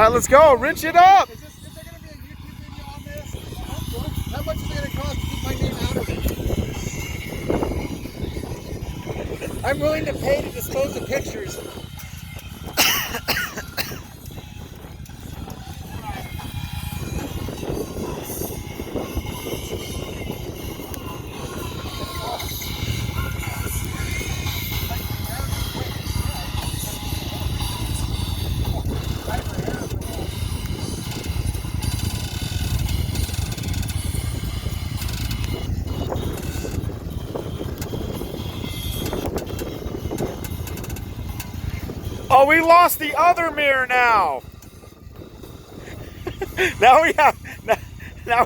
right, let's go. Wrench it up. Is there going to be a YouTube video on this? How much is it going to cost to keep my name out of it? I'm willing to pay to dispose of pictures. Oh, we lost the other mirror now. now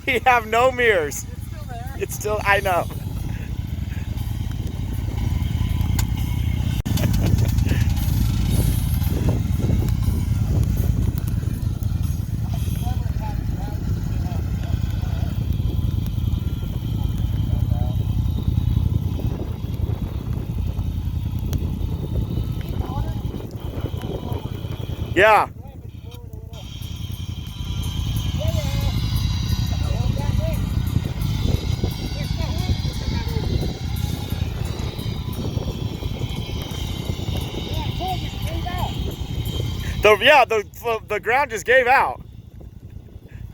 we have no mirrors. It's still there. It's still, I know. Yeah. The ground just gave out.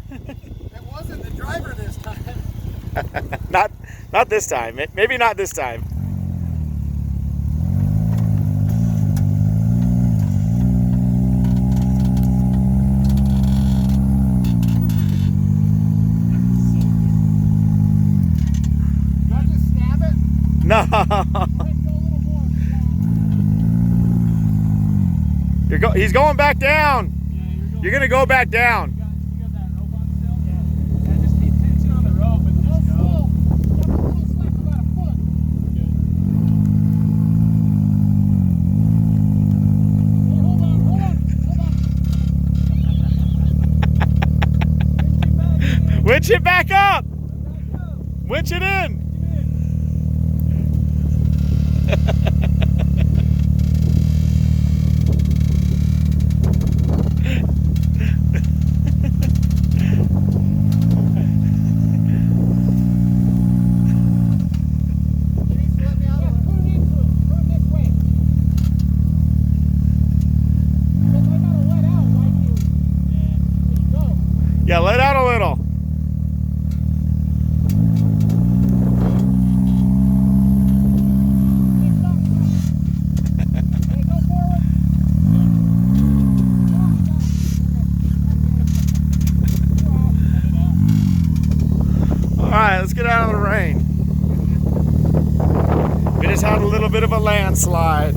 It wasn't the driver this time. Not this time. Maybe not this time. No. He's going back down. Yeah, you're going to go back down. You got that rope on still? Yeah. Just keep tension on the rope and just go. That's a little slack about a foot. Hey, hold on. Winch it back up. Winch it in. Yeah, let out a little. All right, let's get out of the rain. We just had a little bit of a landslide.